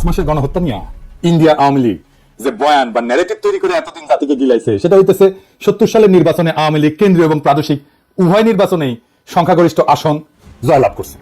মাসের গণহত্যা নিয়ে ইন্ডিয়া আওয়ামী লীগ যে বয়ান বা ন্যারেটিভ তৈরি করে এতদিন জাতিকে গিলাইছে, সেটা হইতেছে ৭০ সালের নির্বাচনে আওয়ামী লীগ কেন্দ্রীয় এবং প্রাদেশিক উভয় নির্বাচনেই সংখ্যাগরিষ্ঠ আসন জয়লাভ করছে।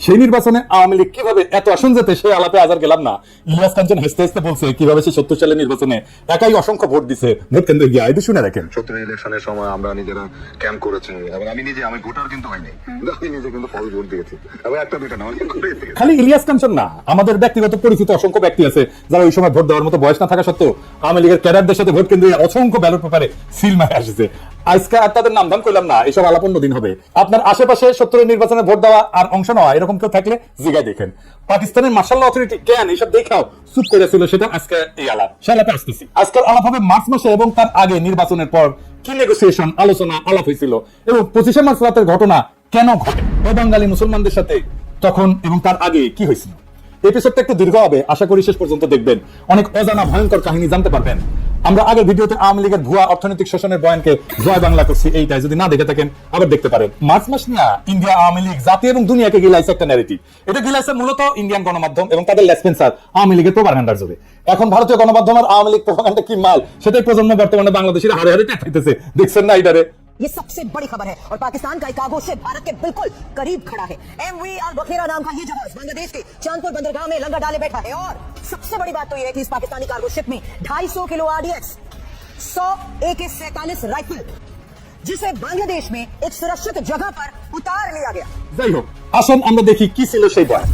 সেই নির্বাচনে আওয়ামী লীগ কিভাবে এত আসন যেতে সেই আলাপে আজ আর গেলাম না। ইলিয়াস কাঞ্চন হেসতে হেসতে বলছে কিভাবে সে ৭০ সালের নির্বাচনে একাই অসংখ্য ভোট দিছে, ভোট কেন্দ্রে গিয়ে আইডি শুনে রাখেন। ৭০ ইলেকশনের সময় আমরা নিজেরা ক্যাম্প করেছি এবং আমি ভোটার কিন্তু হয়নি, আমি নিজে কিন্তু ফল ভোট দিয়েছি এবং একটা দুইটা না, অনেক করে দিয়েছি। খালি ইলিয়াস কাঞ্চন না, আমাদের ব্যক্তিগত পরিচিত অসংখ্য ব্যক্তি আছে যারা ওই সময় ভোট দেওয়ার মতো বয়স না থাকা সত্ত্বেও আওয়ামী লীগের ক্যাডারদের সাথে ভোট কেন্দ্রে অসংখ্য ব্যালট পেপারে সিল মারে আসছে। আজকে আর তাদের নাম ধাম করলাম না, এসব আলাপ অন্য দিন হবে। আপনার আশেপাশে ৭০ নির্বাচনে ভোট দেওয়া আর অংশ নেওয়া এরকম কেউ থাকলে জিগায় দেখেন। পাকিস্তানের মার্শাল অথরিটি কেন এইসব দেখাও চুপ করেছিল, সেটা আজকে এই আলাপ, সে আলাপে আসতেছি। আজকাল আলাপ হবে মার্চ মাসে এবং তার আগে নির্বাচনের পর কি নেগোসিয়েশন আলোচনা আলাপ হয়েছিল এবং ২৫শে মার্চ রাতের ঘটনা কেন ঘটে, বাঙালি মুসলমানদের সাথে তখন এবং তার আগে কি হয়েছিল। এপিসোডটা একটু দীর্ঘ হবে, আশা করি শেষ পর্যন্ত দেখবেন, অনেক অজানা ভয়ঙ্কর কাহিনী জানতে পারবেন। আমরা আগের ভিডিওতে আওয়ামী লীগের ভুয়া অর্থনৈতিক শোষণের বয়ানকে জয় বাংলা করছি, এইটাই যদি না দেখে থাকেন আবার দেখতে পারেন। মার্চ মাস নিয়ে ইন্ডিয়া আওয়ামী লীগ জাতি এবং দুনিয়াকে গিলাইছে একটা ন্যারেটিভ। এটা গিলাইছে মূলত ইন্ডিয়ান গণমাধ্যম এবং তাদের লেসপেন্সার আওয়ামী লীগের প্রোপাগান্ডার জোরে। এখন ভারতীয় গণমাধ্যম আর আওয়ামী লীগ প্রোপাগান্ডা কি মাল, সেটাই প্রজন্ম বর্তমানে বাংলাদেশের হারে হারে টের পাইতেছে। দেখছেন না এটারে? ये सबसे बड़ी खबर है और पाकिस्तान का एक आगो से भारत के बिल्कुल करीब खड़ा है। MV अल बखेरा नाम का ये जहाज बांग्लादेश के चांदपुर बंदरगाह में लंगर डाले बैठा है और सबसे बड़ी बात तो ये है कि इस पाकिस्तानी कार्गो शिप में 250 किलो RDX, 100 AK-47 राइफल, जिसे बांग्लादेश में एक सुरक्षित जगह पर उतार लिया गया। যাই হোক, আসুন আমরা দেখি কি ছিল সেই বয়ান।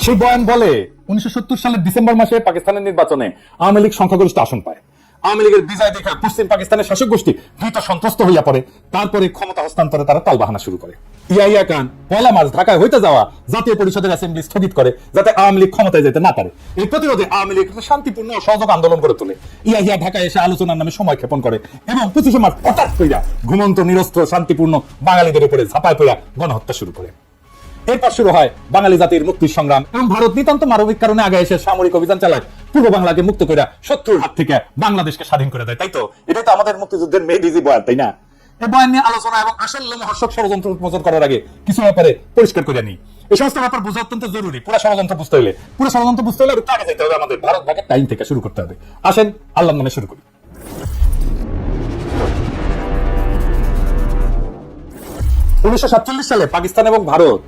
সেই বয়ান বলে ১৯৭০ সালের ডিসেম্বর মাসে পাকিস্তানের নির্বাচনে আওয়ামী লীগ সংখ্যাগরিষ্ঠ আসন পায়। আওয়ামী লীগের বিজয় দেখা পশ্চিম পাকিস্তানের শাসক গোষ্ঠী দ্রুত সন্ত্রস্ত হইয়া পড়ে। তারপরে ক্ষমতা হস্তান্তরে তারা তালবাহানা শুরু করে। ইয়াহিয়া খান পয়লা মার্চ ঢাকায় হইতে যাওয়া জাতীয় পরিষদের অ্যাসেম্বলি স্থগিত করে যাতে আওয়ামী লীগ ক্ষমতায় যেতে না পারে। এই প্রতিরোধে আওয়ামী লীগ শান্তিপূর্ণ সহযোগ আন্দোলন করে তোলে। ইয়াহিয়া ঢাকায় এসে আলোচনার নামে সময় ক্ষেপণ করে এবং ২৫শে মার্চ হঠাৎ কইরা ঘুমন্ত নিরস্ত্র শান্তিপূর্ণ বাঙালিদের উপরে ঝাঁপায় পড়া গণহত্যা শুরু করে। এরপর শুরু হয় বাঙালি জাতির মুক্তির সংগ্রাম এবং ভারত নিতান্ত মানবিক কারণে আগে এসে সামরিক অভিযান চালায়, পূর্ব বাংলাকে মুক্ত করে শত্রুর হাত থেকে বাংলাদেশকে স্বাধীন করে দেয়। তাই তো এটাই তো আমাদের মুক্তিযুদ্ধের মেড ইজি বয়ান, তাই না? এই বয়ান নিয়ে আলোচনা এবং আসল লোমহর্ষক ষড়যন্ত্র উন্মোচন করার আগে কিছু ব্যাপারে পরিষ্কার করে নিই। এই সমস্ত ব্যাপার বোঝা অত্যন্ত জরুরি। পুরো ষড়যন্ত্র বুঝতে হলে আগে যেতে হবে, আমাদের ভারত ভাগের টাইম থেকে শুরু করতে হবে। আসেন আল্লাহর নামে শুরু করি। ১৯৪৭ সালে পাকিস্তান এবং ভারত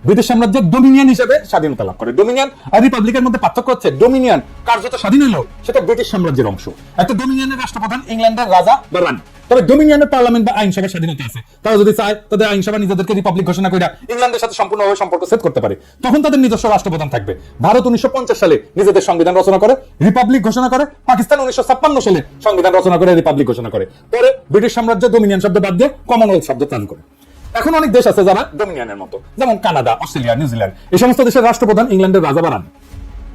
ব্রিটিশ সাম্রাজ্যের ডোমিনিয়ন হিসেবে স্বাধীনতা লাভ করে। ডোমিনিয়ন আর রিপাবলিকের মধ্যে পার্থক্য হচ্ছে, ডোমিনিয়ন কার্যত স্বাধীন হলো সেটা ব্রিটিশ সাম্রাজ্যের অংশ। একটা ডোমিনিয়নের রাষ্ট্রপ্রধান ইংল্যান্ডের রাজা বা রানী, তবে ডোমিনিয়নের পার্লামেন্ট বা আইনসভার স্বাধীনতা আছে। তারা যদি চায় তাদের আইনসভা নিজেদেরকে রিপাবলিক ঘোষণা করে ইংল্যান্ডের সাথে সম্পূর্ণভাবে সম্পর্ক সেট করতে পারে, তখন তাদের নিজস্ব রাষ্ট্রপ্রধান থাকবে। ভারত ১৯৫০ সালে নিজেদের সংবিধান রচনা করে রিপাবলিক ঘোষণা করে। পাকিস্তান ১৯৫৬ সালে সংবিধান রচনা করে রিপাবলিক ঘোষণা করে। পরে ব্রিটিশ সাম্রাজ্য ডোমিনিয়ন শব্দ বাদ দিয়ে কমনওয়েলথ শব্দ চালু করে। এখন অনেক দেশ আছে যারা ডোমিনিয়নের মতো, যেমন কানাডা, অস্ট্রেলিয়া, নিউজিল্যান্ড। এই সমস্ত দেশের রাষ্ট্রপ্রধান ইংল্যান্ডের রাজা বা রানী।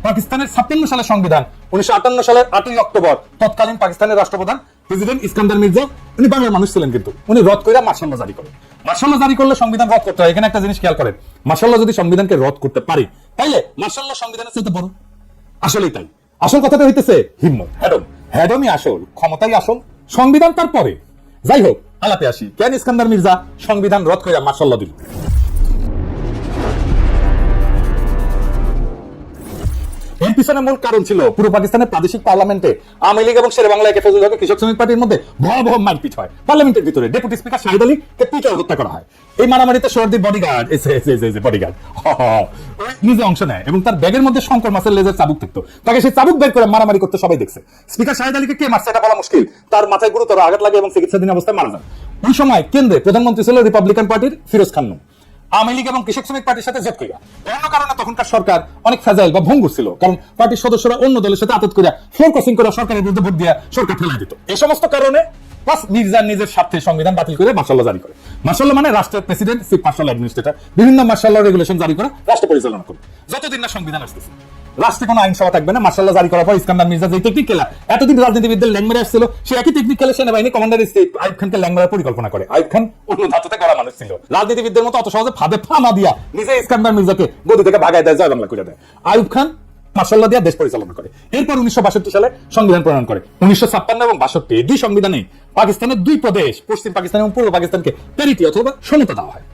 পাকিস্তানের ৫৬ সালের সংবিধান ১৯৫৮ সালের ৮ই অক্টোবর তৎকালীন পাকিস্তানের রাষ্ট্রপ্রধান প্রেসিডেন্ট ইস্কান্দার মির্জা, উনি বাংলার মানুষ ছিলেন, কিন্তু উনি রদ করে মার্শাল ল জারি করেন। মার্শাল ল জারি করলে সংবিধান রদ করতে হয়। এখানে একটা জিনিস খেয়াল করেন, মার্শাল ল যদি সংবিধানকে রদ করতে পারে তাইলে মার্শাল ল সংবিধানের চাইতে বড়। আসলেই তাই। আসল কথাটা হইতেছে হিম্মত, হ্যাডমই আসল, ক্ষমতাই আসল, সংবিধান তারপরে। যাই হোক, আলাপে আসি। কেন ইস্কান্দার মির্জা সংবিধান রদ করে মার্শাল ল দিল? এর পিছনে মূল কারণ ছিল পূর্ব পাকিস্তানের প্রাদেশিক পার্লামেন্টে আওয়ামী লীগ এবং শেরে বাংলা ফজলুল হক কৃষক শ্রমিক পার্টির মধ্যে ভয়াবহ মারপিট হয়। পার্লামেন্টের ভিতরে ডেপুটি স্পিকার শাহিদ আলীকে পিটায় হত্যা করা হয়। এই মারামারিতে শহরদির বডিগার্ড নিজে অংশ নেয় এবং তার ব্যাগের মধ্যে শঙ্কর মাছের লেজের চাবুক থাকতো। তাকে সেই চাবুক বের করে মারামারি করতে সবাই দেখছে। স্পিকার শাহিদ আলীকে কে মারছে এটা বলা মুশকিল, তার মাথায় গুরুতর আঘাত লাগে এবং চিকিৎসাধীন অবস্থায় মারা যান। ওই সময় কেন্দ্রে প্রধানমন্ত্রী ছিল রিপাবলিকান পার্টির ফিরোজ খান। আওয়ামী লীগ এবং কৃষক শ্রমিক পার্টির সাথে জেট কইরা বিভিন্ন কারণে তখনকার সরকার অনেক ফ্যাজাইল বা ভঙ্গুর ছিল, কারণ পার্টির সদস্যরা অন্য দলের সাথে আতত করিয়া ফ্লোর ক্রসিং করে সরকারের বিরুদ্ধে ভোট দিয়ে সরকার ফেলাই দিত। এই সমস্ত কারণে মির্জা নিজের স্বার্থে সংবিধান বাতিল করে মার্শাল ল জারি করে। মার্শাল ল মানে রাষ্ট্রের প্রেসিডেন্ট, চিফ মার্শাল অ্যাডমিনিস্ট্রেটর বিভিন্ন মার্শাল ল রেগুলেশন জারি করে রাষ্ট্র পরিচালনা করে যতদিন না সংবিধান আসতেছে। রাষ্ট্রে কোনো আইনসভা থাকবে না। মার্শাল ল জারি করার পর ইস্কান্দার মির্জা যে টেকনিক খেলা এতদিন রাজনীতিবিদদের ল্যাংমেরে আসছিল, সে একই টেকনিক খেলে সেনাবাহিনী কমান্ডার আইয়ুব খানকে ল্যাংমেরার পরিকল্পনা করে। আইয়ুব খান অন্য ধাতুতে গড়া মানুষ ছিল, রাজনীতিবিদদের মতো অত সহজে ফাঁদে ফানা দিয়া নিজে ইস্কান্দার মির্জাকে গদি থেকে ভাগায় দেয়, জয় বাংলা করে দেয়। আইয়ুব খান মার্শাল ল দিয়া দেশ পরিচালনা করে। এরপর ১৯৬২ সালে সংবিধান প্রণয়ন করে। ১৯৫৬ এবং ৬২ এই দুই সংবিধানে পাকিস্তানের দুই প্রদেশ, পশ্চিম পাকিস্তান এবং পূর্ব পাকিস্তানকে প্যারিটি অথবা সমতা দেওয়া হয়।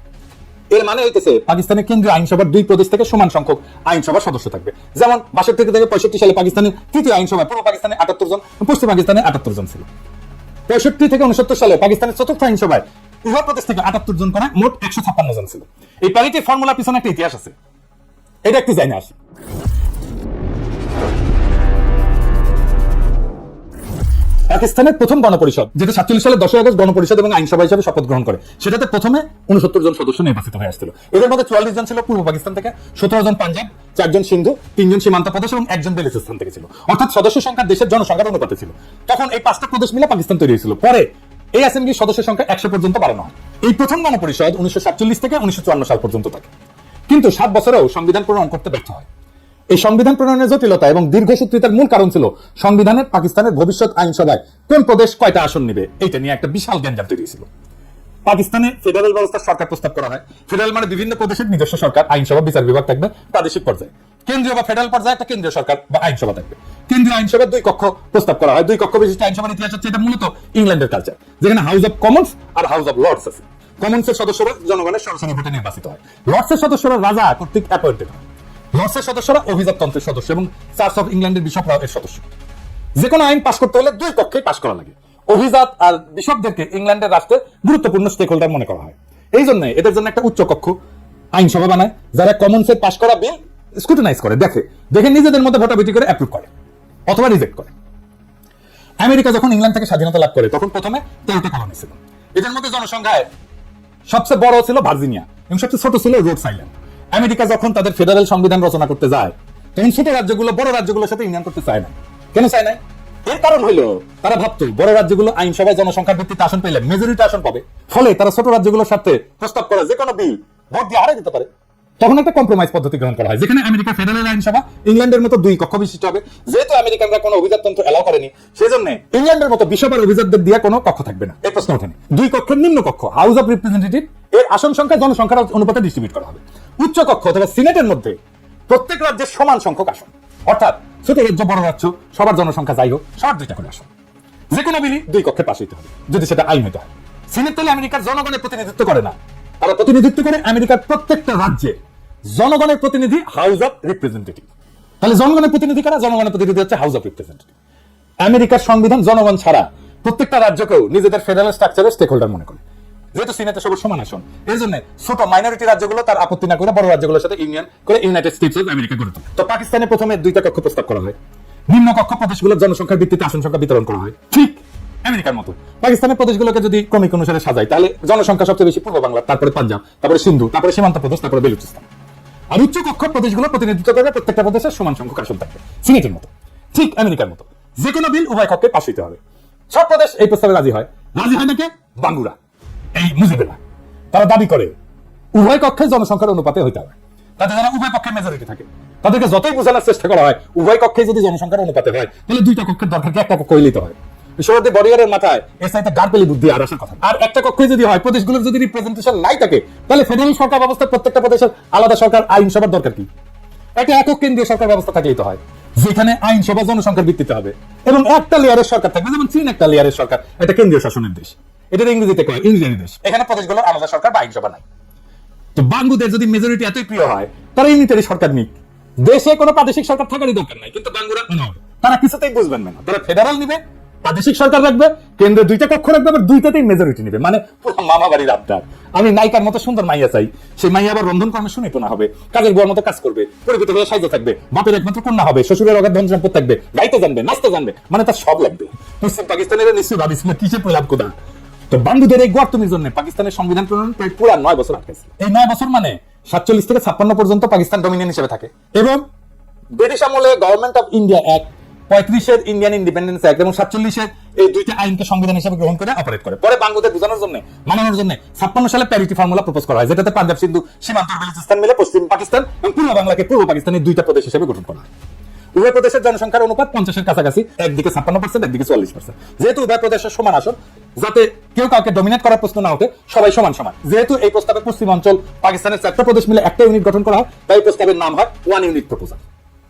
এর মানে হইতেছে পাকিস্তানের কেন্দ্রীয় আইনসভার 2 প্রদেশ থেকে সমান সংখ্যক আইনসভার সদস্য থাকবে। যেমন 62 থেকে 65 সালে পাকিস্তানের তৃতীয় আইনসভায় পূর্ব পাকিস্তানে 78 জন, পশ্চিম পাকিস্তানে 78 জন ছিল। 65 থেকে 69 সালে পাকিস্তানের চতুর্থ আইনসভায় উভয় প্রদেশ থেকে 78 জন করে মোট 156 জন ছিল। এই প্যারিটি ফর্মুলার পিছনে একটা ইতিহাস আছে, এটা একটু জানি আসি। পাকিস্তানের প্রথম গণপরিষদ, যেটা 47 সালে 10 আগস্ট গণপরিষদ এবং আইনসভা হিসেবে শপথ গ্রহণ করে, সেটাতে প্রথমে 69 জন সদস্য নির্বাচিত হয়ে আসছিল। এদের মধ্যে 44 জন ছিল পূর্ব পাকিস্তান থেকে, 17 জন পাঞ্জাব, 4 জন সিন্ধু, 3 জন সীমান্ত প্রদেশ এবং 1 জন বেলুচিস্তান থেকে ছিল। অর্থাৎ সদস্য সংখ্যা দেশের জনসংখ্যার অনুপাতে ছিল। তখন এই 5টা প্রদেশ মিলে পাকিস্তান তৈরি হয়েছিল। পরে এই অ্যাসেম্বলির সদস্য সংখ্যা 100 পর্যন্ত বাড়ানো হয়। এই প্রথম গণপরিষদ 1947 থেকে 1954 সাল পর্যন্ত থাকে, কিন্তু 7 বছরেও সংবিধান প্রণয়ন করতে ব্যর্থ হয়। এই সংবিধান প্রণয়নের জটিলতা এবং দীর্ঘসূত্রিতার মূল কারণ ছিল সংবিধানে পাকিস্তানের ভবিষ্যৎ আইনসভায় কোন প্রদেশ কয়টা আসন নেবে, এইটা নিয়ে একটা বিশাল গ্যাঞ্জাম তৈরি ছিল। পাকিস্তানে ফেডারেল ব্যবস্থার সরকার প্রস্তাব করা হয়। ফেডারেল মানে বিভিন্ন প্রদেশের নিজস্ব সরকার, আইনসভা, বিচার বিভাগ থাকবে প্রাদেশিক পর্যায়ে। কেন্দ্রীয় বা ফেডারেল পর্যায়ে একটা কেন্দ্রীয় সরকার বা আইনসভা থাকবে। কেন্দ্রীয় আইনসভার 2 কক্ষ প্রস্তাব করা হয়। 2 কক্ষ বিশিষ্ট আইনসভার ইতিহাস হচ্ছে, এটা মূলত ইংল্যান্ডের কালচার, যেখানে হাউস অব কমন্স আর হাউস অব লর্ডস আছে। কমন্সের সদস্যরা জনগণের সরাসরি ভোটে নির্বাচিত হয়। লর্ডসের সদস্যরা রাজা কর্তৃক অ্যাপয়েন্টেড হয়। লর্ডসের সদস্যরা অভিজাততন্ত্রের সদস্য এবং চার্চ অফ ইংল্যান্ডের বিশপরাও এর সদস্য। যে কোনো আইন পাস করতে হলে 2 কক্ষে পাস করা লাগে। অভিজাত আর বিশপদেরকে ইংল্যান্ডের রাষ্ট্রের গুরুত্বপূর্ণ স্টেক হোল্ডার মনে করা হয়। এই জন্য এদের জন্য একটা উচ্চ কক্ষ আইনসভা বানায়, যারা কমন্সের পাস করা বিল স্ক্রুটিনাইজ করে, দেখে নিজেদের মধ্যে ভোটাভুটি করে অ্যাপ্রুভ করে অথবা রিজেক্ট করে। আমেরিকা যখন ইংল্যান্ড থেকে স্বাধীনতা লাভ করে, তখন প্রথমে 13টা কলোনি ছিল। এদের মধ্যে জনসংখ্যায় সবচেয়ে বড় ছিল ভার্জিনিয়া এবং সবচেয়ে ছোট ছিল রোডস আইল্যান্ড। আমেরিকা যখন তাদের ফেডারেল সংবিধান রচনা করতে যায়, তখন ছোট রাজ্যগুলো বড় রাজ্যগুলোর সাথে ইউনিয়ন করতে চায় না। কেন চায় না? এর কারণ হইল তারা ভাবতো বড় রাজ্যগুলো আইনসভায় জনসংখ্যার ভিত্তিতে আসন পেলে মেজরিটি আসন পাবে, ফলে তারা ছোট রাজ্যগুলোর সাথে প্রস্তাব করা যে কোনো বিল ভোট দিয়ে হারিয়ে দিতে পারে। তখন একটা কম্প্রোমাইজ পদ্ধতি গ্রহণ করা হয়, যেখানে আমেরিকা ফেডারেল আইনসভা ইংল্যান্ডের মতো 2 কক্ষ বিশিষ্ট হবে। যেহেতু আমেরিকানরা কোনো অভিজাততন্ত্র এলাও করেনি, সেজন্য ইংল্যান্ডের মতো বিশপ আর অভিজাতদের দিয়ে কোনো কক্ষ থাকবে না, এই প্রশ্ন ওঠেনি। 2 কক্ষের নিম্ন কক্ষ হাউস অফ রিপ্রেজেন্টেটিভ এর আসন সংখ্যা জনসংখ্যার অনুপাতে ডিস্ট্রিবিউট করা হবে। উচ্চ কক্ষ অথবা সিনেটের মধ্যে প্রত্যেক রাজ্যের সমান সংখ্যক আসন, অর্থাৎ ছোট রাজ্য বড় রাজ্য সবার জনসংখ্যা যাই হোক, সবার 2টা করে আসন। যে কোনো বিলই 2 কক্ষে পাস হইতে হবে যদি সেটা আইন হইতে হয়। সিনেট তাহলে আমেরিকার জনগণের প্রতিনিধিত্ব করে না, তারা প্রতিনিধিত্ব করে আমেরিকার প্রত্যেকটা রাজ্যে জনগণের প্রতিনিধি হাউস অফ রিপ্রেজেন্টেটিভ। তাহলে জনগণের প্রতিনিধি কারা? জনগণের প্রতিনিধি হচ্ছে হাউস অফ রিপ্রেজেন্টেটিভ। আমেরিকার সংবিধান জনগণ ছাড়া প্রত্যেকটা রাজ্যকেও নিজেদের ফেডারেল স্ট্রাকচারের স্টেক হোল্ডার মনে করে। যেহেতু সিনেটে সবার সমান আসন, এর জন্য ছোট মাইনরিটি রাজ্যগুলো তার আপত্তি না করে বড় রাজ্যগুলোর সাথে ইউনিয়ন করে ইউনাইটেড স্টেটস অফ আমেরিকা গড়ে তোলে। তো পাকিস্তানে প্রথমে 2টা কক্ষ প্রস্তাব করা হয়। নিম্ন কক্ষ প্রদেশগুলোর জনসংখ্যার ভিত্তিতে আসন সংখ্যা বিতরণ করা হয়, ঠিক আমেরিকার মতো। পাকিস্তানের প্রদেশগুলোকে যদি ক্রমিক অনুসারে সাজায়, তাহলে জনসংখ্যা সবচেয়ে বেশি পূর্ব বাংলা, তারপরে পাঞ্জাব, তারপরে সিন্ধু, তারপরে সীমান্ত প্রদেশ, তারপরে বেলুচিস্তান। আর উচ্চ কক্ষ প্রদেশগুলো প্রতিনিধিত্ব করে প্রত্যেকটা প্রদেশের সমান সংখ্যক আসন থাকবে, সিনেটের মতো, ঠিক আমেরিকার মতো। যে কোনো বিল উভয় কক্ষে পাস হইতে হবে। সব প্রদেশ এই প্রস্তাবে রাজি হয় নাকি বাঙ্গুরা, এই মুজিবেরা। তারা দাবি করে উভয় কক্ষে জনসংখ্যার অনুপাতে হইতে হবে। তাতে যারা উভয় পক্ষে মেজরিটি থাকে, তাদেরকে যতই বোঝানোর চেষ্টা করা হয় উভয় কক্ষে যদি জনসংখ্যার অনুপাতে হয়, তাহলে 2টা কক্ষের দরকার কি, একটা কক্ষ হইলেই তো হয়। ঈশ্বরদী বরিয়ারের মাথায় এর সাথে গারপেলি বুদ্ধি আর আসার কথা। আর একটা কক্ষে যদি হয়, প্রদেশগুলোর যদি রিপ্রেজেন্টেশন নাই থাকে, তাহলে ফেডারেল সরকার ব্যবস্থায় প্রত্যেকটা প্রদেশের আলাদা সরকার আইনসভার দরকার কি? একটা একক কেন্দ্রীয় সরকার ব্যবস্থা থাকলেই তো হয়, যেখানে আইনসভা জনসংখ্যার ভিত্তিতে হবে এবং একটা লেয়ারের সরকার থাকবে। যেমন চীন একটা লেয়ারের সরকার, এটা কেন্দ্রীয় শাসনের দেশ, এটা ইংরেজিতে কয় ইন্ডিয়ানি দেশ। এখানে প্রদেশগুলোর আলাদা সরকার বা আইনসভা নাই। তো বাঙ্গুদের যদি মেজরিটি এতই প্রিয় হয়, তারা ইউনিটারি সরকার নিক, দেশে কোনো প্রাদেশিক সরকার থাকারই দরকার নাই। কিন্তু বাঙ্গুরা তারা কিছুতেই বুঝবেন না, তারা ফেডারেল নিবে, প্রাদেশিক সরকার রাখবে, কেন্দ্রে 2টা কক্ষ রাখবে, আবার 2টাতেই মেজরিটি নিবে। মানে পুরো মামা বাড়ির আবদার। আমি নায়িকার মতো সুন্দর মাইয়া চাই, সেই মাইয়া আবার রন্ধন কর্মে শুনিত না হবে, কাজের বুয়ার মতো কাজ করবে, পরিচিত হয়ে সাইজে থাকবে, বাপের একমাত্র কন্যা হবে, শ্বশুরের অগাধ ধন সম্পদ থাকবে, গাইতে জানবে, নাচতে জানবে, মানে তার সব লাগবে। পশ্চিম পাকিস্তানের নিশ্চয়ই ভাবিছিল কিসে পেলাম কোদা। তো বাঙ্গুদের এই গোয়ার্তমির জন্য পাকিস্তানের সংবিধান প্রণয়ন প্রায় পুরো 9 বছর আটকেছে। এই 9 বছর মানে 47 থেকে 56 পর্যন্ত পাকিস্তান ডমিনিয়ন হিসেবে থাকে এবং ব্রিটিশ আমলে গভর্নমেন্ট অফ ইন্ডিয়া অ্যাক্ট, 35-এর ইন্ডিয়ান ইন্ডিপেন্ডেন্স অ্যাক্ট এবং 47-এর এই 2টা আইনকে সংবিধান হিসেবে গ্রহণ করে অপারেট করে। পরে বাঙ্গুদের বোঝানোর জন্য, মানানোর জন্য 56 সালে প্যারিটি ফর্মুলা প্রপোজ করা হয়, যেটাতে পাঞ্জাব, সিন্ধু, সীমান্ত বেলুচিস্তান মিলে পশ্চিম পাকিস্তান এবং পূর্ব বাংলাকে পূর্ব পাকিস্তানের 2টা প্রদেশ হিসেবে গঠন করা হয়। উভয় প্রদেশের জনসংখ্যার অনুপাত 50-এর কাছাকাছি, একদিকে 56%, একদিকে 44%। যেহেতু উভয় প্রদেশের সমান আসন, যাতে কেউ কাউকে ডমিনেট করার প্রশ্ন না ওঠে, সবাই সমান সমান। যেহেতু এই প্রস্তাবে পশ্চিম অঞ্চল পাকিস্তানের 4টা প্রদেশ মিলে একটা ইউনিট গঠন করা হয়, তাই প্রস্তাবের নাম হয় 1 ইউনিট প্রপোজাল।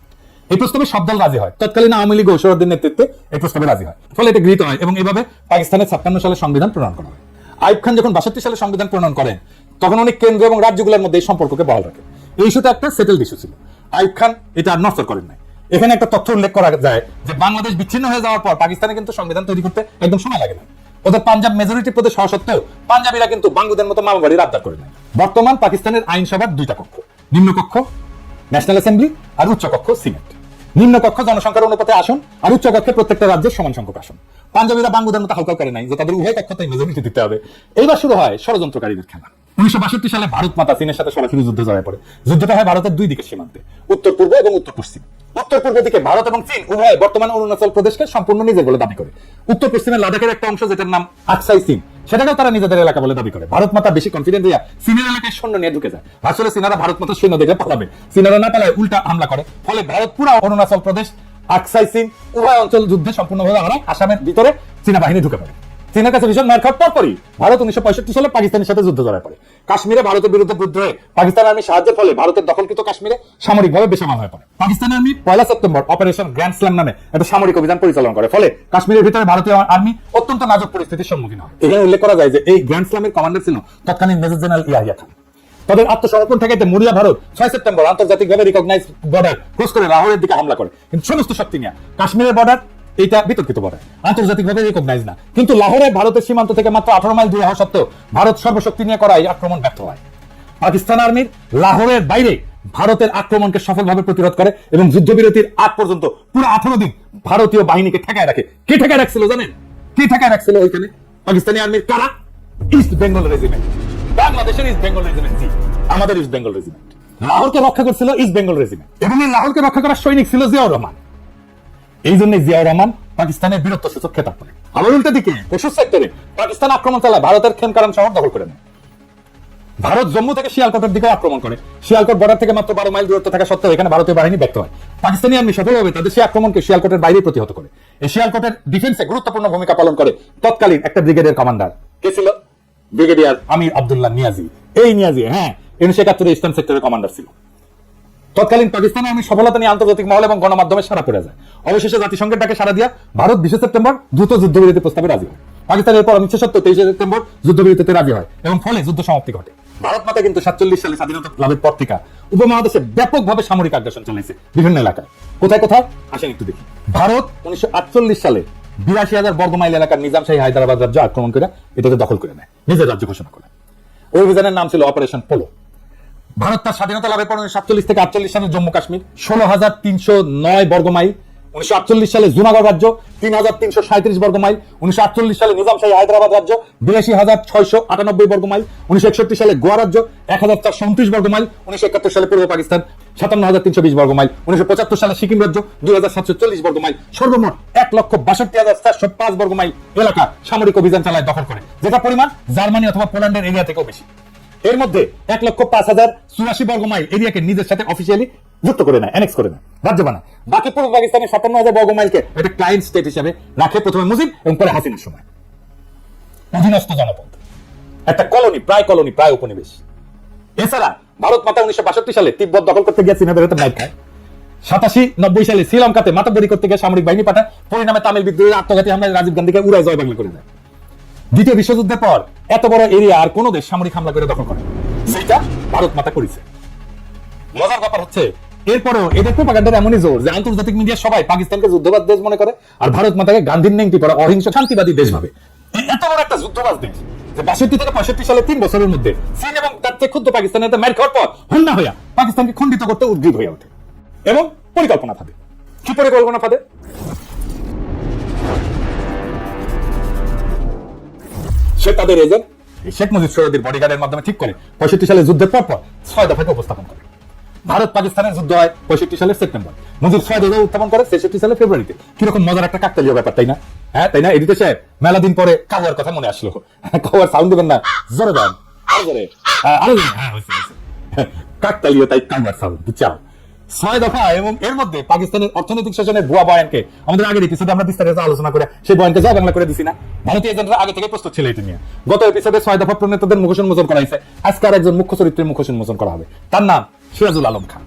এই প্রস্তাবে সব দল রাজি হয়। তৎকালীন আওয়ামী লীগ ঐশ্বরদের নেতৃত্বে এই প্রস্তাবে রাজি হয়, ফলে এটা গৃহীত হয় এবং এভাবে পাকিস্তানের 56 সালে সংবিধান প্রণয়ন করা হয়। আইয়ুব খান যখন 62 সালে সংবিধান প্রণয়ন করেন, তখন অনেক কেন্দ্র এবং রাজ্যগুলোর মধ্যে এই সম্পর্ককে বহাল রাখে। এই ইস্যুটা একটা সেটেলড ইস্যু ছিল। আইয়ুব খান এটা আর নষ্ট করেন নাই। এখানে একটা তথ্য উল্লেখ করা যায় যে বাংলাদেশ বিচ্ছিন্ন হয়ে যাওয়ার পর পাকিস্তানে কিন্তু সংবিধান তৈরি করতে একদম সময় লাগে না। ওদের পাঞ্জাব মেজরিটি প্রদেশ হওয়া সত্ত্বেও পাঞ্জাবিরা কিন্তু বাঙ্গুদের মতো মামা বাড়ির আবদার করে নাই। বর্তমান পাকিস্তানের আইনসভার দুইটা কক্ষ, নিম্নকক্ষ ন্যাশনাল অ্যাসেম্বলি আর উচ্চকক্ষ সিনেট। নিম্নকক্ষ জনসংখ্যার অনুপাতে আসন আর উচ্চকক্ষে প্রত্যেকটা রাজ্যের সমান সংখ্যক আসন। পাঞ্জাবিরা বাঙ্গুদের মতো হালকা করে নাই যে তাদের উভয় কক্ষতেই মেজরিটি দিতে হবে। এইবার শুরু হয় ষড়যন্ত্রকারীদের খেলা। 1962 সালে ভারত মাতা চীনের সাথে সরাসরি যুদ্ধে জড়ায় পড়ে। যুদ্ধটা হয় ভারতের দুই দিকের সীমান্তে, উত্তর পূর্ব এবং উত্তর পশ্চিম। উত্তর পূর্ব দিকে ভারত এবং চীন উভয় বর্তমান অরুণাচল প্রদেশকে সম্পূর্ণ নিজের বলে দাবি করে। উত্তর পশ্চিমের লাদাখের একটা অংশ যেটার নাম আকসাই চীন, সেটাকেও তারা নিজেদের এলাকা বলে দাবি করে। ভারত মাতা বেশি কনফিডেন্ট হইয়া চীনের এলাকায় সৈন্য নিয়ে ঢুকে যায়। আসলে চীনারা ভারত মাতার সৈন্য দেখে পালাবে, চীনারা না পালায় উল্টা হামলা করে। ফলে ভারত পুরো অরুণাচল প্রদেশ, আকসাই চীন উভয় অঞ্চল যুদ্ধে সম্পূর্ণভাবে হারায়। আসামের ভিতরে চীনা বাহিনী ঢুকে পড়ে। চীনের কাছে ভীষণ মার খাওয়ার পরপরই ভারত 1965 সালে পাকিস্তানের সাথে যুদ্ধ জড়ায় পড়ে। কাশ্মীরে ভারতের বিরুদ্ধে বিদ্রোহে পাকিস্তান আর্মি সাহায্যের ফলে ভারতের দখলকৃত কাশ্মীরে সামরিকভাবে বেসামাল হয়ে পড়ে। Pakistan army 1 September operation grand slam নামে একটা সামরিক অভিযান পরিচালনা করে। ফলে কাশ্মীরের ভিতরে ভারতীয় আর্মি অত্যন্ত নাজুক পরিস্থিতির সম্মুখীন হয়। এখানে উল্লেখ করা যায় যে এই গ্র্যান্ড স্ল্যামের কমান্ডার ছিল তৎকালীন মেজর জেনারেল ইয়াহিয়া খান। তাদের আত্মসমর্পণ ঠেকাইতে মুরিয়া ভারত 6 সেপ্টেম্বর আন্তর্জাতিকভাবে রিকগনাইজ বর্ডার ক্রস করে লাহোরের দিকে হামলা করে। কিন্তু সমস্ত শক্তি নিয়ে কাশ্মীরের বর্ডার এটা বিতর্কিত বর্ডার, আন্তর্জাতিকভাবে রিকগনাইজ না। কিন্তু লাহোরে ভারতের সীমান্ত থেকে মাত্র 18 মাইল দূরে হওয়া সত্ত্বেও ভারত সর্বশক্তি নিয়ে করা এই আক্রমণ ব্যর্থ হয়। পাকিস্তান আর্মির লাহোরের বাইরে ভারতের আক্রমণকে সফলভাবে প্রতিরোধ করে এবং যুদ্ধবিরতির আগ পর্যন্ত পুরো 18 দিন ভারতীয় বাহিনীকে ঠেকায় রাখে। কে ঠেকায় রাখছিল জানেন? কে ঠেকায় রাখছিল ওইখানে? পাকিস্তানি আর্মির কারা? East Bengal regiment. বাংলাদেশের ইস্ট বেঙ্গল রেজিমেন্ট, জি আমাদের ইস্ট বেঙ্গল রেজিমেন্ট। লাহোরকে রক্ষা করছিল ইস্ট বেঙ্গল রেজিমেন্ট এবং এই লাহোরকে রক্ষা করার সৈনিক ছিল জিয়াউর রহমান। এই জন্য জিয়াউর রহমান পাকিস্তানের বীরত্ব সূচক খেতাব পায়। আবার উল্টা দিকে পশুর সেক্টরে পাকিস্তান আক্রমণ চালায়, ভারতের খেমকারান শহর দখল করে নেয়। ভারত জম্মু থেকে শিয়ালকোটের দিকে আক্রমণ করে। শিয়ালকোট বর্ডার থেকে মাত্র 12 মাইল দূরত্ব থাকা সত্ত্বেও এখানে ভারতীয় বাহিনী ব্যর্থ হয়। পাকিস্তানি আর্মি সফলভাবে তাদের সেই আক্রমণকে শিয়ালকোটের বাইরে প্রতিহত করে। এই শিয়ালকোটের ডিফেন্সে গুরুত্বপূর্ণ ভূমিকা পালন করে তৎকালীন একটা ব্রিগেডের কমান্ডার। কে ছিল? ব্রিগেডিয়ার আমির আব্দুল্লাহ নিয়াজি। এই নিয়াজি 1971 ইস্টার্ন সেক্টরের কমান্ডার ছিল। তৎকালীন পাকিস্তানের আর্মি সফলতা নিয়ে আন্তর্জাতিক মহল এবং গণমাধ্যমে সাড়া পড়ে যায়। অবশেষে জাতিসংঘের ডাকে সাড়া দিয়া ভারত 20 সেপ্টেম্বর দ্রুত যুদ্ধবিরতি প্রস্তাবে রাজি হয়। পাকিস্তানের পর অনিচ্ছা সত্ত্বেও 23 সেপ্টেম্বর যুদ্ধবিরতিতে রাজি হয় এবং ফলে যুদ্ধ সমাপ্তি ঘটে। ভারত মাতা কিন্তু 47 সালে স্বাধীনতা লাভের পর থেকে উপমহাদেশে ব্যাপকভাবে সামরিক আগ্রাসন চালাইছে বিভিন্ন এলাকায়। কোথায় কোথায় আসেন একটু দেখি। ভারত 1948 সালে 82,000 বর্গমাইল এলাকার নিজামশাহী হায়দ্রাবাদ রাজ্য আক্রমণ করে এটাকে দখল করে নেয়, নিজের রাজ্য ঘোষণা করে। ওই অভিযানের নাম ছিল অপারেশন পোলো। ভারত তার স্বাধীনতা লাভের পর 1947 থেকে 48 সালে জম্মু কাশ্মীর 16,309 বর্গমাইল, 1948 সালে জুনাগড় রাজ্য 3,337 বর্গমাইল, 1948 সালে নিজামশাহী হায়দ্রাবাদ রাজ্য 82,698 বর্গমাইল, 1961 সালে গোয়া রাজ্য 1,429 বর্গমাইল, 1971 সালে পূর্ব পাকিস্তান 57,320 বর্গমাইল, 1975 সালে সিকিম রাজ্য 2,740 বর্গমাইল, সর্বমোট 1,62,405 বর্গমাইল এলাকা সামরিক অভিযান চালায় দখল করে, যেটা পরিমাণ জার্মানি অথবা পোল্যান্ডের এরিয়া থেকেও বেশি। এর মধ্যে 1,05,084 বর্গমাইল এরিয়াকে নিজের সাথে অফিসিয়ালি যুক্ত করে নেয়, অ্যানেক্স করে নেয়, রাজ্য বানায়। বাকি পূর্ব পাকিস্তানের 57,000 বর্গমাইলকে একটা ক্লায়েন্ট স্টেট হিসেবে রাখে প্রথমে মুজিব এবং পরে হাসিনার সময়। অধীনস্থ জনপদ, একটা কলোনি, প্রায় উপনিবেশ। এছাড়া ভারত মাতা 1962 সালে তিব্বত দখল করতে গিয়ে চীনাদের হাতে মাইর খায়। 87-90 সালে শ্রীলঙ্কাতে মাতব্বরি করতে গিয়ে সামরিক বাহিনী পাঠায়, পরিণামে তামিল বিদ্রোহীর আত্মঘাতী হামলায় রাজীব গান্ধীকে উড়ায় জয় বাংলা করে দেয়। দ্বিতীয় বিশ্বযুদ্ধের পর এত বড় এরিয়া আর কোন দেশ সামরিক হামলা করে দখল করে, সেটা ভারত মাতা করেছে। মজার ব্যাপার হচ্ছে এরপরেও এদের প্রোপাগান্ডার এমনই জোর যে আন্তর্জাতিক মিডিয়া সবাই পাকিস্তানকে যুদ্ধবাজ দেশ মনে করে আর ভারত মাতাকে গান্ধীর নেংটি পড়া অহিংস শান্তিবাদী দেশ ভাবে। এত বড় একটা যুদ্ধবাজ দেশ যে 62 থেকে 65 সালে 3 বছরের মধ্যে চীন এবং তার চেয়ে ক্ষুদ্র পাকিস্তানের মার খাওয়ার পর হন্যা হইয়া পাকিস্তানকে খণ্ডিত করতে উদ্গ্রীব হয়ে ওঠে এবং পরিকল্পনা ফাঁদে। কি পরিকল্পনা ফাঁদে? সে তাদের এজেন্ট শেখ মুজিব সোহরাওয়ার্দীর বডিগার্ডের মাধ্যমে ঠিক করে 65 সালে যুদ্ধের পর 6 দফাকে উপস্থাপন করে। ভারত পাকিস্তানের যুদ্ধ হয় 65 সালের সেপ্টেম্বর, মুজিব 6 দফা উত্থাপন করে 63 সালের ফেব্রুয়ারিতে। কিরকম মজার একটা কাকতালীয় ব্যাপার, তাই না? হ্যাঁ তাই না? এডিটর সাহেব, মেলা দিন পরে কাওয়ার কথা মনে আসলো। কাওয়ার সাউন্ড দেবেন না, জোরে দেন, আরো জোরে, আরো জোরে। হ্যাঁ কাকতালীয়, তাই কাওয়ার সাউন্ড, বুঝছো? 6 দফা এবং এর মধ্যে পাকিস্তানের অর্থনৈতিক শাসনের ভুয়া বয়ানকে আমাদের আগের এপিসোডে আমরা বিস্তারিত আলোচনা করে সেই বয়ানকে জয় বাংলা করে দিছি না? ভারতীয় এজেন্টরা আগে থেকে প্রস্তুত ছিল এটা নিয়ে। গত এপিসোডে 6 দফা প্রণেতাদের মুখোশ উন্মোচন করা হয়েছে। আজকে আর একজন মুখ্য চরিত্রের মুখোশ উন্মোচন করা হবে, তার নাম সিরাজুল আলম খান।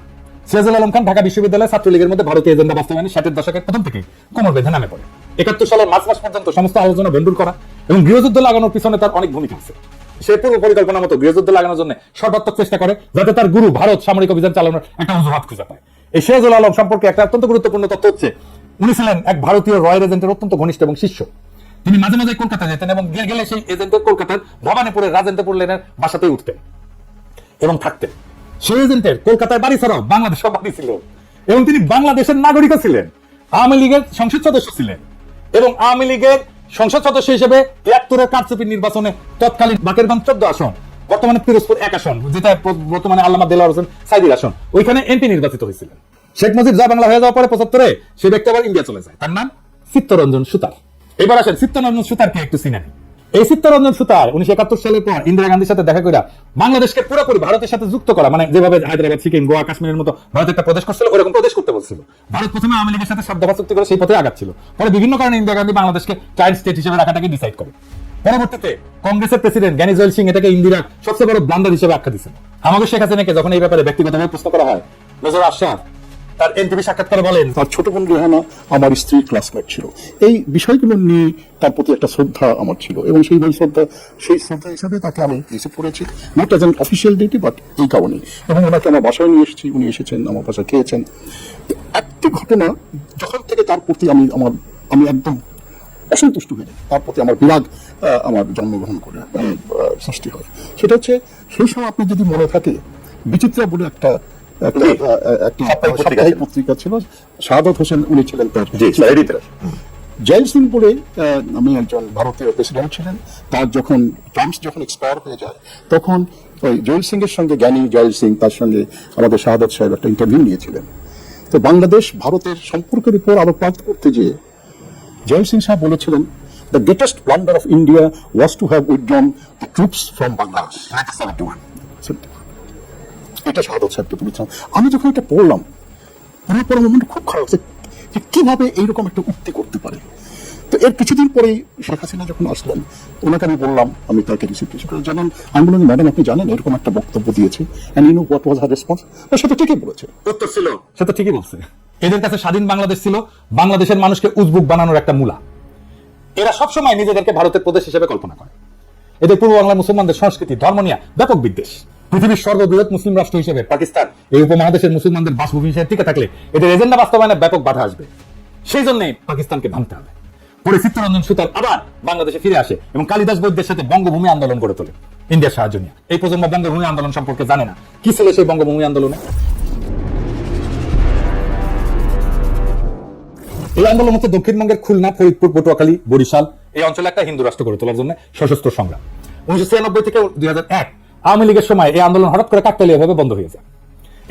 সিরাজুল আলম খান ঢাকা বিশ্ববিদ্যালয়ের ছাত্রলীগের মধ্যে ভারতীয় এজেন্ডা বাস্তবায়নে 60-এর দশকের প্রথম থেকে কোমর বেঁধে নামে পড়ে। 71 সালের মার্চ মাস পর্যন্ত সমস্ত আলোচনা ভণ্ডুল করা এবং গৃহযুদ্ধ লাগানোর পিছনে তার অনেক ভূমিকা আছে। সে পূর্ব পরিকল্পনা মতো গৃহযুদ্ধ লাগানোর জন্য সর্বাত্মক চেষ্টা করে, যাতে তার গুরু ভারত সামরিক অভিযান চালানোর একটা অজুহাত খুঁজে পায়। এই সিরাজুল আলম সম্পর্কে একটা অত্যন্ত গুরুত্বপূর্ণ তথ্য হচ্ছে, উনি ছিলেন এক ভারতীয় রয়্যাল এজেন্টের অত্যন্ত ঘনিষ্ঠ এবং শিষ্য। তিনি মাঝে মাঝে কলকাতা যেতেন এবং গেলে সেই এজেন্টের কলকাতার ভবানীপুরের রাজেন্দ্রপুর লেনের বাসাতেই উঠতেন এবং থাকতেন। সেই এজেন্টের কলকাতায় বাড়ি ছাড়াও বাংলাদেশে বাড়ি ছিল এবং তিনি বাংলাদেশের নাগরিকও ছিলেন, আওয়ামী লীগের সংসদ সদস্য ছিলেন এবং আওয়ামী লীগের সংসদ সদস্য হিসেবে ৭১-এর কারচুপির নির্বাচনে তৎকালীন বাকেরগঞ্জ ১৪ আসন, বর্তমানে পিরোজপুর ১ আসন, যেটা বর্তমানে আল্লামা দেলোয়ার হোসেন সাইদির আসন, ওইখানে এমপি নির্বাচিত হয়েছিলেন। শেখ মুজিব যা বাংলা হয়ে যাওয়ার পরে ৭৫-এ সে ব্যক্তি আবার ইন্ডিয়া চলে যায়। তার নাম চিত্তরঞ্জন সুতার। এবার আসেন চিত্তরঞ্জন সুতারকে একটু চিনে নিন। এই চিত্তরঞ্জন সুতার ১৯৭১ সালের পর ইন্দিরা গান্ধীর সাথে দেখা করে বাংলাদেশকে পুরোপুরি ভারতের সাথে যুক্ত করা, মানে যেভাবে হায়দ্রাবাদ, সিকিম, গোয়া, কাশ্মীরের মতো ভারত একটা প্রদেশ করছিল, ওরকম প্রদেশ করতে বলছিল। ভারত প্রথমে আওয়ামী লীগের সাথে দফা চুক্তি করে সেই পথে আগাচ্ছিল। পরে বিভিন্ন কারণে ইন্দিরা গান্ধী বাংলাদেশকে চাইল্ড স্টেট হিসেবে রাখাটাকে ডিসাইড করে। পরবর্তীতে কংগ্রেসের প্রেসিডেন্ট জ্ঞানী জয়েল সিং এটাকে ইন্দিরা সবচেয়ে বড় ব্লান্ডার হিসেবে আখ্যা দিচ্ছেন। আমাকে শেখ হাসিনাকে যখন এই ব্যাপারে ব্যক্তিগতভাবে প্রশ্ন করা হয়, মেজর আশরাফ তার এনটিভি সাক্ষাৎকারে বলেন, তার ছোট বোন রেহানা আমার স্ত্রীর ক্লাসমেট ছিল। এই বিষয়গুলো নিয়ে তার প্রতি একটা শ্রদ্ধা আমার ছিল এবং সেই শ্রদ্ধা হিসাবে তাকে আমি রিসিভ করেছি, not as an official duty, but এই কারণে। এবং ওনাকে আমার বাসায় নিয়ে এসেছি, উনি এসেছেন, আমার বাসায় খেয়েছেন। একটি ঘটনা যখন থেকে তার প্রতি আমি একদম অসন্তুষ্ট হয়ে যাই, তার প্রতি আমার বিরাগ আমার জন্মগ্রহণ করে সৃষ্টি হয়। সেটা হচ্ছে, সেই সময় আপনি যদি মনে থাকে, বিচিত্রা বলে একটা সাপ্তাহিক পত্রিকা ছিল, শাহাদত হোসেন উনি ছিলেন তার এডিটর। জয়েল সিং বলে আমি একজন ভারতীয় প্রেসিডেন্ট ছিলেন, তার যখন টার্মস এক্সপায়ার হয়ে যায়, তখন ওই জয়েল সিং এর সঙ্গে জ্ঞানী জয়েল সিং, তার সঙ্গে আমাদের শাহাদত সাহেব একটা ইন্টারভিউ নিয়েছিলেন। তো বাংলাদেশ ভারতের সম্পর্কের উপর আলোকপাত করতে গিয়ে জয়েল সিং সাহেব বলেছিলেন, the greatest blunder of India was to have withdrawn the troops from Bangladesh 1971। এটা শাহাদত সাহেবকে বলেছিলাম। আমি যখন এটা পড়লাম, পড়ার পর আমার মনটা খুব খারাপ হচ্ছে যে কিভাবে এইরকম একটা উক্তি করতে পারে। তো এর কিছুদিন পরেই শেখ হাসিনা যখন আসলেন, ওনাকে আমি বললাম, আমি তাকে রিসিভ করে জানান, আমি বললাম, ম্যাডাম আপনি জানেন এরকম একটা বক্তব্য দিয়েছে, and you know what was her response? সে তো ঠিকই বলেছে। উত্তর ছিল, সে তো ঠিকই বলছে। এদের কাছে স্বাধীন বাংলাদেশ ছিল বাংলাদেশের মানুষকে উজবুক বানানোর একটা মূলা। এরা সবসময় নিজেদেরকে ভারতের প্রদেশ হিসেবে কল্পনা করে। এদের পূর্ব বাংলার মুসলমানদের সংস্কৃতি, ধর্ম নিয়ে ব্যাপক বিদ্বেষ। পৃথিবীর সর্ববৃহৎ মুসলিম রাষ্ট্র হিসেবে পাকিস্তান এই উপমহাদেশের মুসলমানদের বাসভূমি হিসেবে টিকে থাকলে এদের এজেন্ডা বাস্তবায়নে ব্যাপক বাধা আসবে। সেই জন্য পাকিস্তানকে ভাঙতে হবে। পরে চিত্তরঞ্জন সুতার আবার বাংলাদেশে ফিরে আসে এবং কালিদাস বৈদ্যের সাথে বঙ্গভূমি আন্দোলন গড়ে তোলে ইন্ডিয়ার সাহায্য নিয়ে। এই প্রজন্ম বঙ্গভূমি আন্দোলন সম্পর্কে জানে না। কি ছিল সেই বঙ্গভূমি আন্দোলনে? এই আন্দোলন হচ্ছে দক্ষিণবঙ্গের খুলনা, ফরিদপুর, পটুয়াখালী, বরিশাল এই অঞ্চলে একটা হিন্দু রাষ্ট্র গড়ে তোলার জন্য সশস্ত্র সংগ্রাম। 1996 থেকে 2001 আওয়ামী লীগের সময় এই আন্দোলন হঠাৎ করে কাকতালীয়ভাবে বন্ধ হয়ে যায়।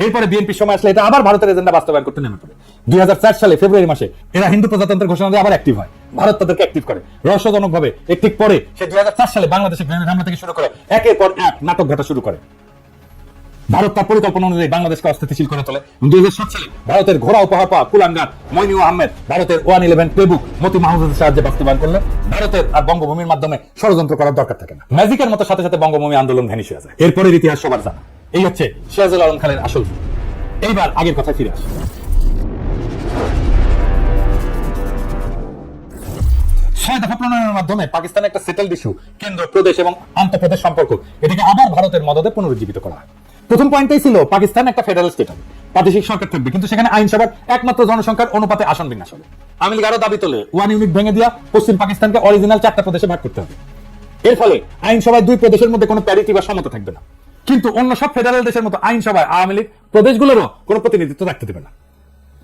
এরপরে বিএনপির সময় আসলে এটা আবার ভারতের এজেন্ডা বাস্তবায়ন করতে নেমে পড়ে। 2004 সালে ফেব্রুয়ারি মাসে এরা হিন্দু প্রজাতন্ত্রের ঘোষণা দিয়ে আবার অ্যাক্টিভ হয়। ভারত তাদেরকে অ্যাক্টিভ করে রহস্যজনকভাবে। ঠিক পরে সে 2004 সালে বাংলাদেশে গ্রেনেড হামলা থেকে শুরু করে একের পর এক নাটক ঘটা শুরু করে। ভারত তার পরিকল্পনা অনুযায়ী বাংলাদেশকে অস্থিতিশীল করে তোলে। 2007 সালে ভারতের ঘোড়া উপহার পাওয়া কুলাঙ্গার মইনু আহমেদ ভারতের 111 প্লেবুক মতি মাহমুদের সাহায্যে বাস্তবায়ন করলে ভারতের আর বঙ্গভূমির মাধ্যমে ষড়যন্ত্র করার দরকার থাকে না। ম্যাজিকের মতো সাথে সাথে বঙ্গভূমি আন্দোলন ভ্যানিশ হয়ে যায়। এরপরের ইতিহাস সবার জানা। এই হচ্ছে সিরাজুল আলম খানের আসল। এইবার আগের কথা ফিরে আসে। 6 দফা প্রণয়নের মাধ্যমে পাকিস্তানের একটা সেটেলড ইস্যু, কেন্দ্র, প্রদেশ এবং আন্তঃপ্রদেশ সম্পর্ক, এটাকে আবার ভারতের মদদে পুনরুজ্জীবিত করা হয়। প্রথম পয়েন্টটাই ছিল পাকিস্তান একটা ফেডারেল স্টেট হবে, প্রাদেশিক সরকার থাকবে, কিন্তু সেখানে আইনসভার একমাত্র জনসংখ্যার অনুপাতে আসন বিন্যাস হবে। আওয়ামী লীগ আরো দাবি তোলে 1 ইউনিট ভেঙে দিয়া পশ্চিম পাকিস্তানকে অরিজিনাল 4টা প্রদেশে ভাগ করতে হবে। এর ফলে আইনসভায় 2 প্রদেশের মধ্যে কোনো প্যারিটি বা সমতা থাকবে না। কিন্তু অন্য সব ফেডারেল দেশের মতো আইনসভায় আওয়ামী লীগ প্রদেশগুলোরও কোনো প্রতিনিধিত্ব রাখতে দেবে না।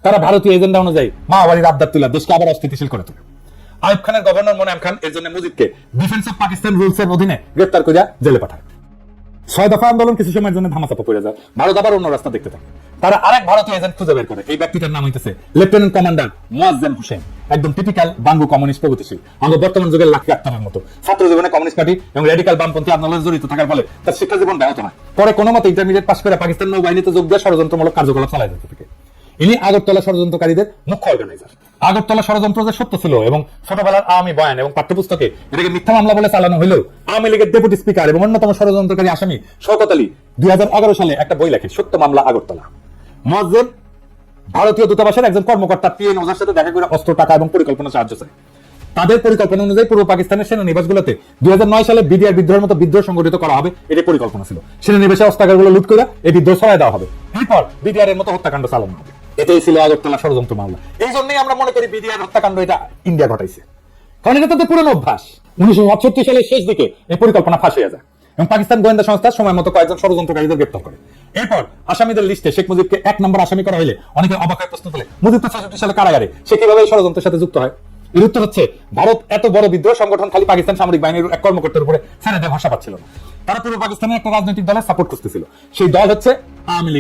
তারা ভারতীয় এজেন্ডা অনুযায়ী মাওবাড়ির আবদার তুলে দেশকে আবার অস্থিতিশীল করে তোলে। আইয়ুব খানের গভর্নর মোনায়েম খান এর জন্য মুজিবকে ডিফেন্স অফ পাকিস্তান রুলস এর অধীনে গ্রেফতার করে জেলে পাঠায়। 6 দফা আন্দোলন কিছু সময়ের জন্য ধামাচাপা পড়ে যায়। ভারত আবার অন্য রাস্তা দেখতে থাকে। তারা আরেক ভারতীয় এজেন্ট খুঁজে বের করে। এই ব্যক্তিটার নাম হইতেছে লেফটেন্যান্ট কমান্ডার মুয়াজ্জেম হোসেন। একদম টিপিক্যাল বাঙ্গু কমিউনিস্ট প্রগতিশীল। আমাদের বর্তমান যুগের লাখি আক্তারের মতো। ছাত্র জীবনে কমিউনিস্ট পার্টি এবং রেডিক্যাল বামপন্থী আন্দোলনে জড়িত থাকার ফলে তার শিক্ষা জীবন ব্যাহত হয়। পরে কোনো মতে ইন্টারমিডিয়েট পাস করে পাকিস্তান নৌবাহিনীতে যোগ দিয়ে ষড়যন্ত্রমূলক কার্যকলাপ চালায় যেতে থাকে। ইনি আগরতলা ষড়যন্ত্রকারীদের মুখ্য অর্গানাইজার। আগরতলা ষড়যন্ত্র যে সত্য ছিল এবং ছোটবেলার আওয়ামী বয়ান এবং পাঠ্যপুস্তকে এটাকে মিথ্যা মামলা বলে চালানো হলেও আওয়ামী লীগের ডেপুটি স্পিকার এবং অন্যতম ষড়যন্ত্রকারী আসামি শওকত আলী 2011 সালে একটা বই লেখে, সত্য মামলা আগরতলা। মুয়াজ্জেম ভারতীয় দূতাবাসের একজন কর্মকর্তা পিএন ওঝার সাথে দেখা করে অস্ত্র, টাকা এবং পরিকল্পনা সাহায্য চায়। তাদের পরিকল্পনা অনুযায়ী পূর্ব পাকিস্তানের সেনানিবাসগুলোতে 2009 সালে বিডিআর বিদ্রোহের মতো বিদ্রোহ সংগঠিত করা হবে, এটাই পরিকল্পনা ছিল। সেনানিবাসের অস্ত্রাগারগুলো লুট করে এই বিদ্রোহ ছড়ায় দেওয়া হবে, এরপর বিডিআর এর মতো হত্যাকাণ্ড চালানো হবে। এটাই ছিল আগরতলা ষড়যন্ত্র মামলা। এই জন্যই আমরা মনে করি বিডিআর হত্যাকাণ্ড এটা ইন্ডিয়া ঘটাইছে, কারণ এটা তাদের পুরনো অভ্যাস। 1967 সালের শেষ দিকে এই পরিকল্পনা ফাঁস হয়ে যায় এবং পাকিস্তান গোয়েন্দা সংস্থা সময় মতো কয়েকজন ষড়যন্ত্রকারীদের গ্রেপ্তার করে। এরপর আসামিদের লিস্টে শেখ মুজিবকে 1 নম্বর আসামি করা হলে অনেকে অবাক হয়ে প্রশ্ন তোলে, মুজিব তো 66 সালে কারাগারে, সে কিভাবে এই ষড়যন্ত্রের সাথে যুক্ত হয়? এর উত্তর হচ্ছে, ভারত এত বড় বিদ্রোহ সংগঠন খালি পাকিস্তান সামরিক বাহিনীর এক কর্মকর্তার উপরে ছেড়ে দিয়ে ভরসা পাচ্ছিল না। তারা পূর্ব পাকিস্তানের একটা রাজনৈতিক দলের সাপোর্ট খুঁজতেছিল, সেই দল হচ্ছে আওয়ামী লীগ।